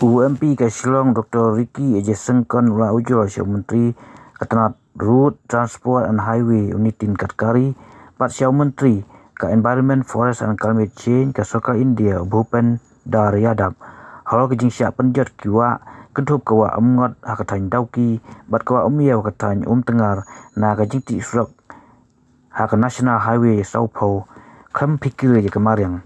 UMP ke Shillong Dr. Ricky Ejesengkan ula ujol Syau Menteri Ketenat Road Transport and Highway Unitin Gadkari Pat Syau Menteri ke Environment Forest and Climate Change ke Sarkar India Bhupen Dar Yadav hal ke jing siap penjat kiwa kentup kawa amngot hakatany dauki bat kawa umiyaw katany tengar na ke jing ti surak hak National Highway Saupau kam pikir je kemarin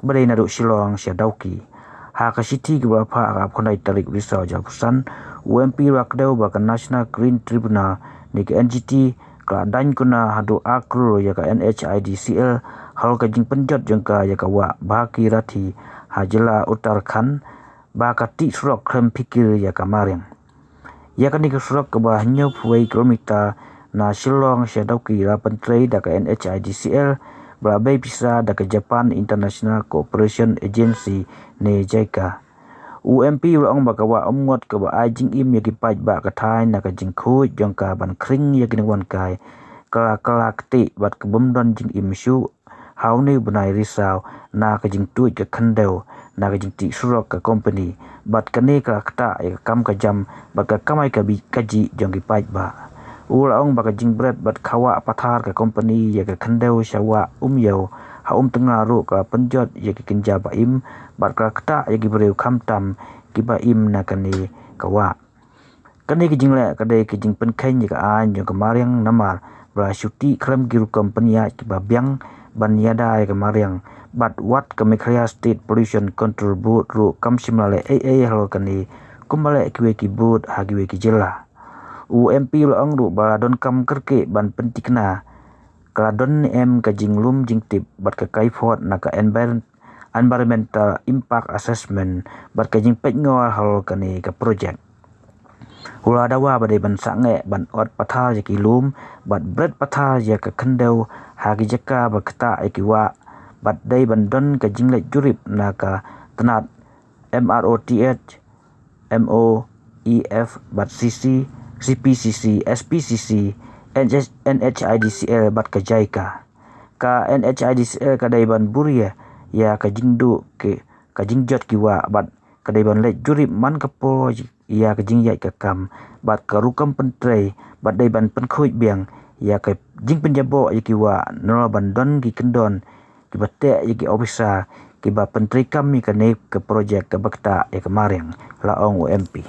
badai nadu Shillong sia dauki hak City ke berapa hak kondai tarik Risau Japusan UMP rakdau bahkan National Green Tribunal ni ke NGT keladaan kuna hadu akru ya ke NHIDCL hal ke jing penjat jengka ya ke wa baki rati hajela Uttarakhand bakati surak kram pikir ya kemarin ya kan ni ke surak ke bahnya puai kilometer na Shillong sia dauki rapan trade da ke NHIDCL berabai bisa da ke Japan International Cooperation Agency ne JICA UMP ulang bakawa umngot ke ba ajing im ya kipai ba katai na ke jing khu jongka ban kring ya kinwan kai kala kti bat ke bomdon jing im shu hau ni bunai Risau na ke jing tuit ke kandau na ke jing ti surok ke company bat kene kala kta ya kam ke jam bat ke kamai ke kaji jong kipai ba ulang baka jing bread bat kawa pathar ke company ya ke kandau syawa umyau ha tengah ru ke penjot ya ke kinja ba im bat ka kta ya ki breu kamtam ki ba im na kani kawa kani ki jing le kadai ki jing pen khain ya ka an yo kemarin namar bra syuti kram giru company ya ki ba byang ban yada ya kemarin bat wat ke Meghalaya State Pollution Control Board ru kam simlale halo kani kumale ki board ha ki jela UMP ulang ru baladon kam kerke ban pentikna kaladon em ka jinglum jingtip bat ka kaifot na ka environmental impact assessment bat ka jingpet ngawal hal kani ka project hula dawa badai ban sange ban ot patha je kilum bat bread patha je ka kandau hagi jaka ba kata ikiwa bat dai ban don ka jingle jurip na ka tenat MROTH MOEF bat CC CPCC, SPCC, NHIDCL bat ke JICA. Ka NHIDCL kadai ban buria ya ka jingdu ke ka jingjot kiwa bat kadai ban le jurip man kapo ya ka jingyai ka kam bat ka rukam pentrei bat dai ban penkhoi biang ya ka jing penjabo ya kiwa no ban don ki kendon ki bate ya ki ofisa ki ba pentrei kami ka ne ke projek ke bakta ya kemarin laong UMP.